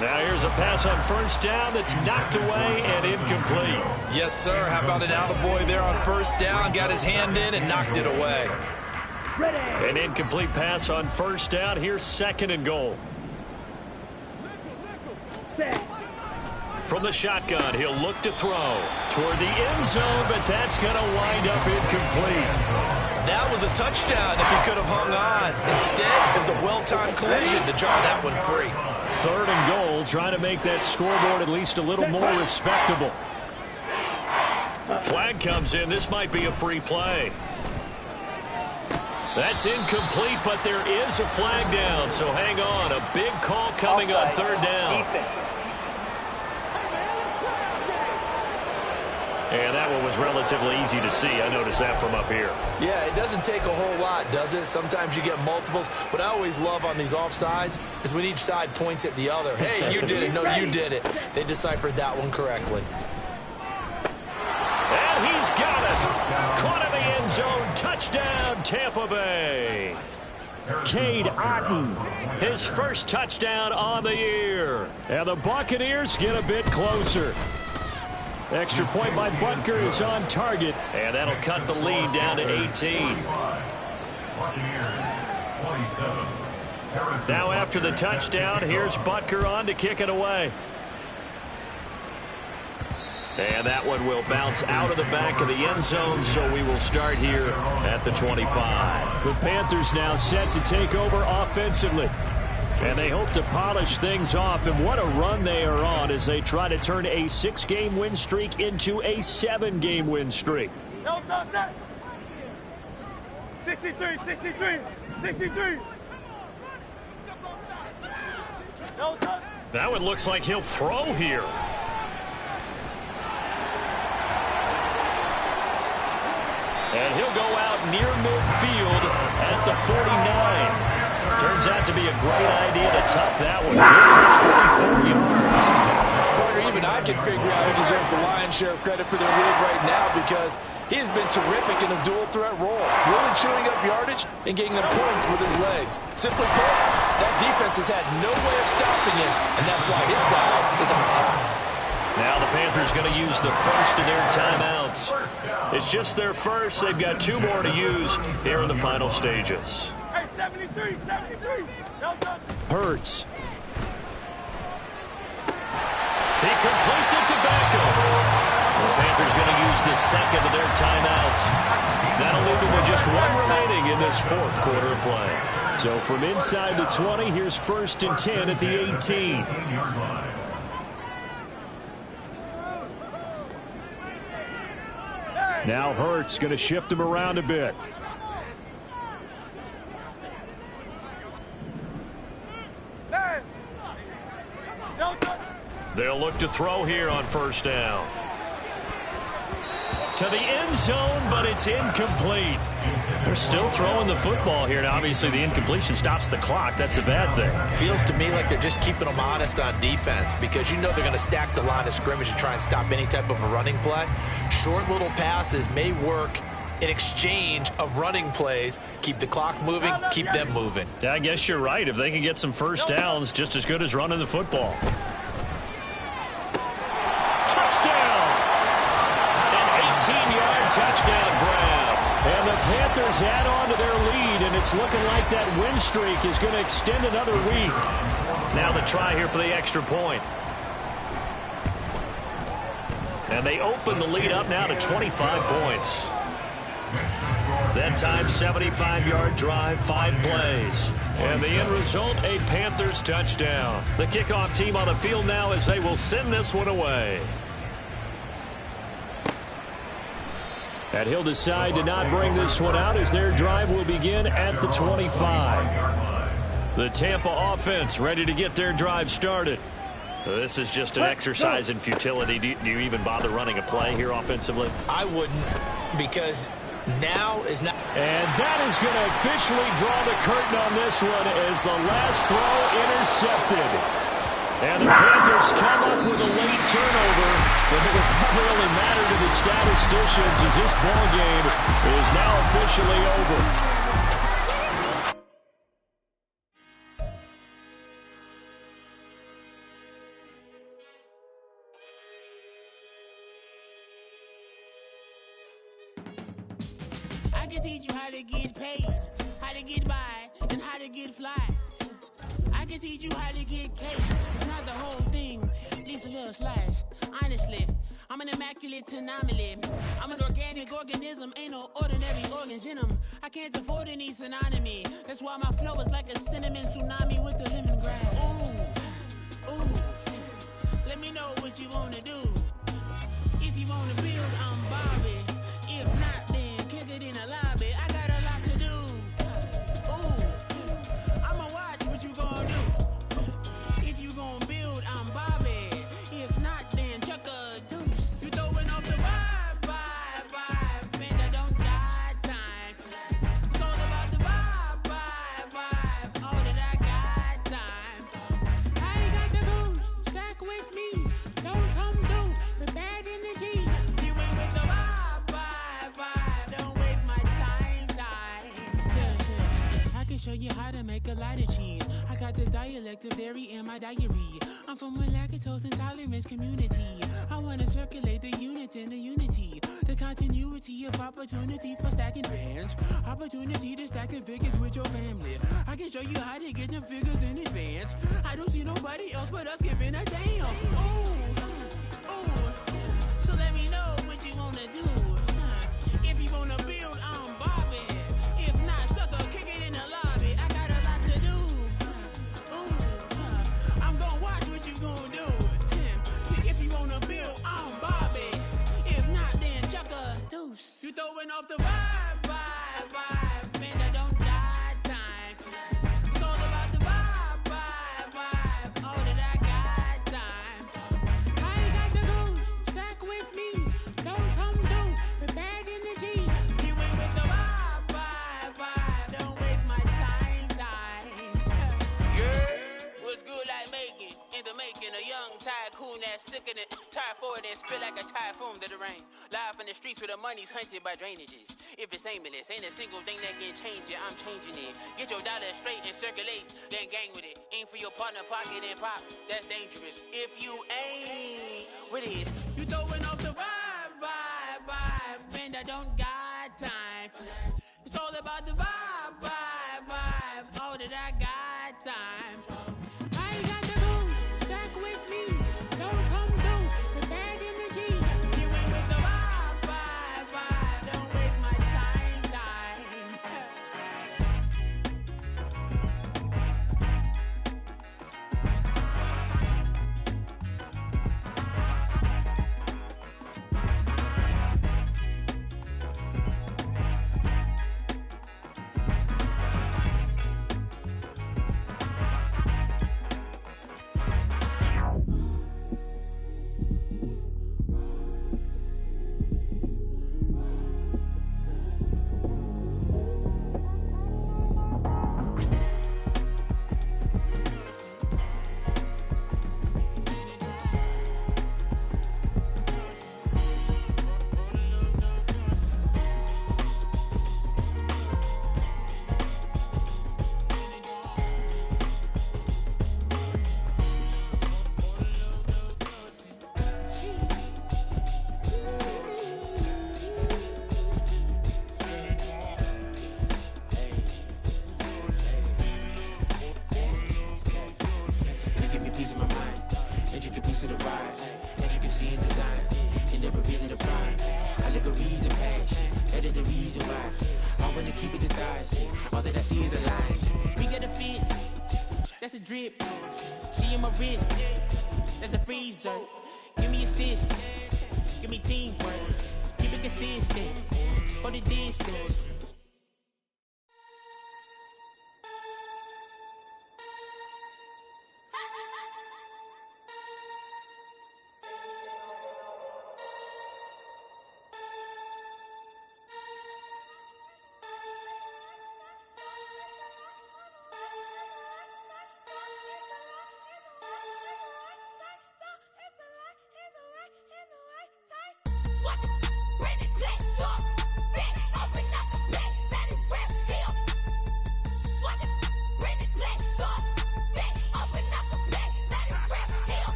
Now here's a pass on 1st down that's knocked away and incomplete. Yes, sir. How about an attaboy there on 1st down? Got his hand in and knocked it away. An incomplete pass on 1st down. Here's 2nd and goal. From the shotgun, he'll look to throw toward the end zone, but that's going to wind up incomplete. That was a touchdown if he could have hung on. Instead, it was a well-timed collision to draw that one free. 3rd and goal, trying to make that scoreboard at least a little more respectable. Flag comes in. This might be a free play. That's incomplete, but there is a flag down, so hang on. A big call coming on 3rd down. And that one was relatively easy to see. I noticed that from up here. Yeah, it doesn't take a whole lot, does it? Sometimes you get multiples. What I always love on these offsides is when each side points at the other. Hey, you did it. No, you did it. They deciphered that one correctly. And he's got it. Caught in the end zone. Touchdown, Tampa Bay. Cade Otton, His 1st touchdown on the year. and the Buccaneers get a bit closer. Extra point by Butker is on target. And that'll cut the lead down to 18. Now after the touchdown, here's Butker on to kick it away. And that one will bounce out of the back of the end zone, so we will start here at the 25. The Panthers now set to take over offensively. And they hope to polish things off, and what a run they are on as they try to turn a 6-game win streak into a 7-game win streak. No touch that. 63, 63, 63. No touch. That one looks like he'll throw here. And he'll go out near midfield at the 49. Turns out to be a great idea to tuck that one. Good for 24 yards. Or even I can figure out who deserves the lion's share of credit for their lead right now, because he has been terrific in a dual threat role, really chewing up yardage and getting them points with his legs. Simply put, that defense has had no way of stopping him, and that's why his side is on top. Now the Panthers going to use the 1st of their timeouts. It's just their 1st. They've got 2 more to use here in the final stages. Hey, 73, 73. No touch. Hurts. He completes it to Beckham. The Panthers going to use the 2nd of their timeouts. That'll leave them with just 1 remaining in this 4th quarter of play. So from inside the 20, here's 1st and 10 at the 18. Now Hurts going to shift him around a bit. Hey. No touch. They'll look to throw here on 1st down. To the end zone, but it's incomplete. They're still throwing the football here. Now, obviously, the incompletion stops the clock. That's a bad thing. Feels to me like they're just keeping them honest on defense, because you know they're going to stack the line of scrimmage and try and stop any type of a running play. Short little passes may work in exchange of running plays. Keep the clock moving, keep them moving. Yeah, I guess you're right. If they can get some 1st downs, just as good as running the football. Touchdown! An 18-yard touchdown grab. And the Panthers add on to their lead, and it's looking like that win streak is going to extend another week. Now the try here for the extra point. And they open the lead up now to 25 points. That time, 75-yard drive, 5 plays. And the end result, a Panthers touchdown. The kickoff team on the field now as they will send this one away. And he'll decide to not bring this one out as their drive will begin at the 25. The Tampa offense ready to get their drive started. This is just an exercise in futility. Do you even bother running a play here offensively? I wouldn't, because now is not. And that is going to officially draw the curtain on this one as the last throw intercepted. And the Panthers come up with a late turnover, but it will probably only matter to the statisticians as this ball game is now officially over. I can teach you how to get paid, how to get by, and how to get fly. I can teach you how to get cake. It's not the whole thing, just a little slice. Honestly, I'm an immaculate anomaly. I'm an organic organism, ain't no ordinary organs in them. I can't afford any synonymy. That's why my flow is like a cinnamon tsunami with the lemongrass. Ooh, ooh. Let me know what you wanna do. If you wanna build, I'm Barbie. If not, then kick it in the lobby. I got a lot to do. Ooh, I'ma watch what you gonna do. If you gonna build, I'm Bobby. If not, then chuck a deuce. You throwing off the vibe, man, I don't got time. It's all about the vibe, all that I got time. I ain't got the goose, stack with me. Don't come through with bad energy. You ain't with the vibe, don't waste my time. Yeah. I can show you how to make a lot of cheese. I got the dialect of dairy in my diary. I'm from a lactose intolerance community. I wanna circulate the units in the unity. The continuity of opportunity for stacking bands. Opportunity to stack the figures with your family. I can show you how to get the figures in advance. I don't see nobody else but us giving a damn. Ooh. So let me know what you wanna do. If you wanna build, I'm Bobby. If not, sucker, kick it in the lobby. I got a lot to do. Ooh, I'm gonna watch what you gonna do. See, if you wanna build, I'm Bobby. If not, then chuck a deuce. You throwing off the vibe, man, I don't got time. It's all about the vibe, all that I got time. I ain't got the goose, stack with me. Don't come through with bad energy. You ain't with the vibe, don't waste my time. Yeah, what's good like making? In the making, a young tycoon that's sick in it. Tired for it and spit like a typhoon to the rain. Live in the streets where the money's hunted by drainages. If it's aimless, ain't a single thing that can change it. I'm changing it. Get your dollar straight and circulate, then gang with it. Aim for your partner, pocket and pop. That's dangerous. If you ain't with it, you throwing off the vibe, man, I don't got time. It's all about the vibe, all that I got time. I ain't got the goose, stack with me. Don't come through with bad energy. You ain't with the vibe, don't waste my time. That's a drip. She in my wrist. That's a freezer. Give me assist. Give me teamwork. Keep it consistent. For the distance.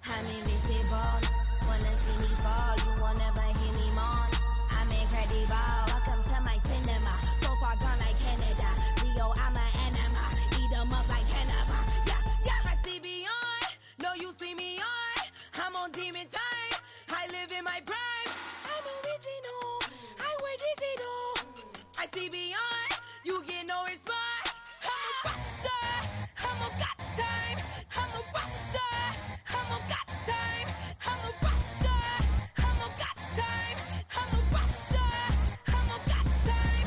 I'm invisible. Wanna see me fall, you will never hear me moan. I'm incredible. Welcome to my cinema. So far gone like Canada. Leo, I'm an anima. Eat 'em up like cannibal. Yeah, yeah. I see beyond. No, you see me on. I'm on demon time. I live in my prime. I'm original. I wear digital. I see beyond. You get no response. I'm a rock star. I'm a got time. I'm a rock star. I'm a got time. I'm a rock star. I'm a got time. I'm a rock star. I'm a got time.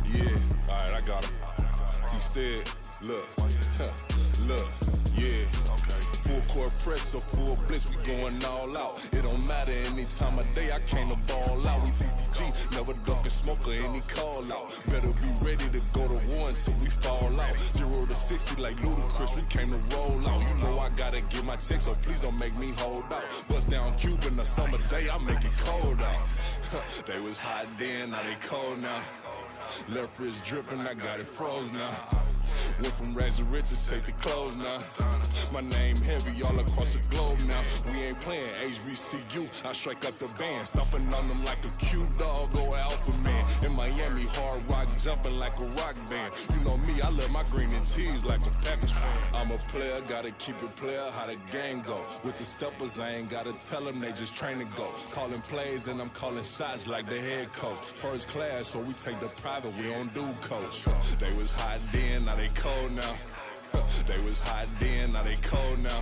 Yeah. All right, I got him. T-Stead, look, look, yeah. Full court press, so full blitz, we going all out. It don't matter any time of day, I came to ball out. We TCG, never duck a smoker, any call out. Better be ready to go to war until we fall out. 0 to 60 like Ludacris, we came to roll out. You know I gotta get my check, so please don't make me hold out. Bust down Cuban a summer day, I make it cold out. They was hot then, now they cold now. Left wrist dripping, I got it froze now. Went from rags to riches, take the clothes now. My name heavy all across the globe now. We ain't playing HBCU, I strike up the band. Stomping on them like a cute dog or alpha man. In Miami, hard rock jumping like a rock band. You know me, I love my green and cheese like a Packers fan. I'm a player, gotta keep it player, how the game go. With the steppers, I ain't gotta tell them, they just train to go. Calling plays and I'm calling shots like the head coach. First class, so we take the private, we don't do coach. They was hot then, now they cold now. They was hot then, now they cold now.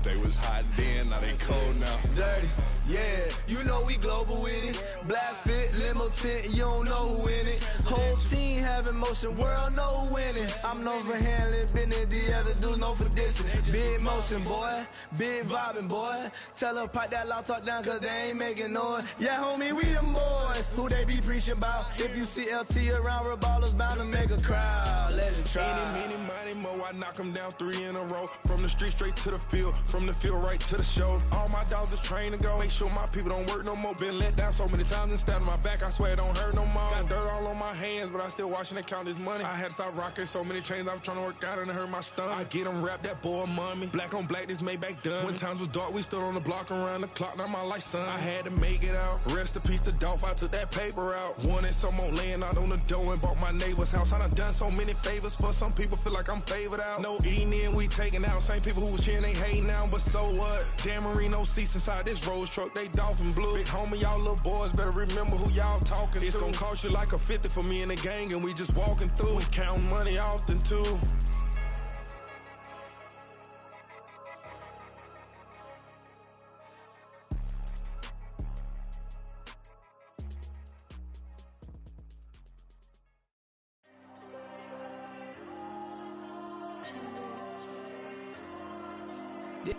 They was hot then, now they cold now. Dirty, yeah, you know we global with it. Black fit, limo tint, you don't know who in it. Whole team having motion, world know who winning. I'm known for handling business, the other dudes known for dissing. Big motion, boy, big vibing, boy. Tell her pipe that loud talk down, cause they ain't making noise. Yeah, homie, we them boys, who they be preaching about. If you see LT around, Reballers bound to make a crowd. Let it try. Any, money, mo, I knock them down 3 in a row. From the street straight to the field, from the field right to the show. All my dogs is trained to go. Make sure my people don't work no more. Been let down so many times and stabbed my back, I swear it don't hurt no more. Got dirt all on my hands, but I still watching and count this money. I had to stop rocking so many chains, I was trying to work out and it hurt my stomach. I get them wrapped, that boy mommy. Black on black, this Maybach done. When times was dark, we stood on the block around the clock, now my life son. I had to make it out. Rest in peace to Dolph, I took that paper out. Wanted some more laying out on the dough and bought my neighbor's house. I done so many favors for some people, feel like I'm favored out. No eating in, we taking out. Same people who was cheering, they hating now, but so what? Dan Marino seats inside this Rolls truck, they dolphin blue. Big homie, y'all little boys better remember who y'all talking to. It's gonna cost you like a 50 for me and the gang, and we just walking through. We counting money often too.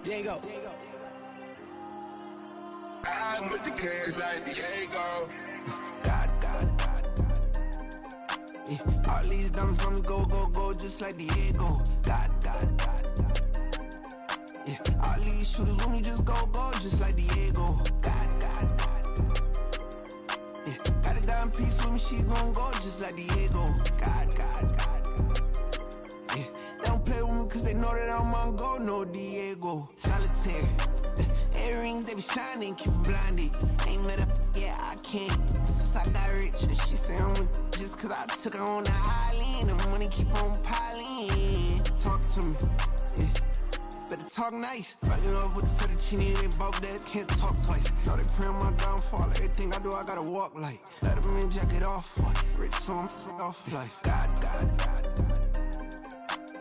Diego. I'm with the cash like Diego. God. Yeah. All these diamonds on me go, just like Diego. God. Yeah. All these shooters on me just go, just like Diego. God. Yeah. Got a dime piece with me, she gon' go just like Diego. God. Yeah. They don't play with me cause they know that I'm on go, no Diego. Solitaire. Earrings, they be shining, keep them blinded. Ain't met up, yeah, I can't. Since I got rich, and she say I'm just cause I took her on the island. The money keep on piling. Talk to me, yeah. better talk nice. Fell in love with the fettuccine, they both dead, can't talk twice. Know they pray on my downfall, everything I do, I gotta walk like. Let them in, jack it off, what? Rich, so I'm off life. God.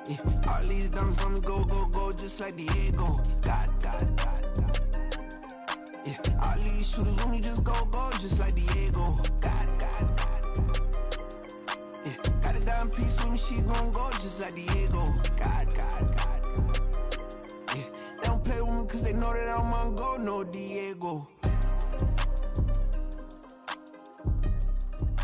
Yeah, all these diamonds on me go, just like Diego. God. Yeah, all these shooters on me just go, just like Diego. God. Yeah, got a dime piece with me, she gon' go just like Diego. God. Yeah, they don't play with me cause they know that I'm on go, no Diego.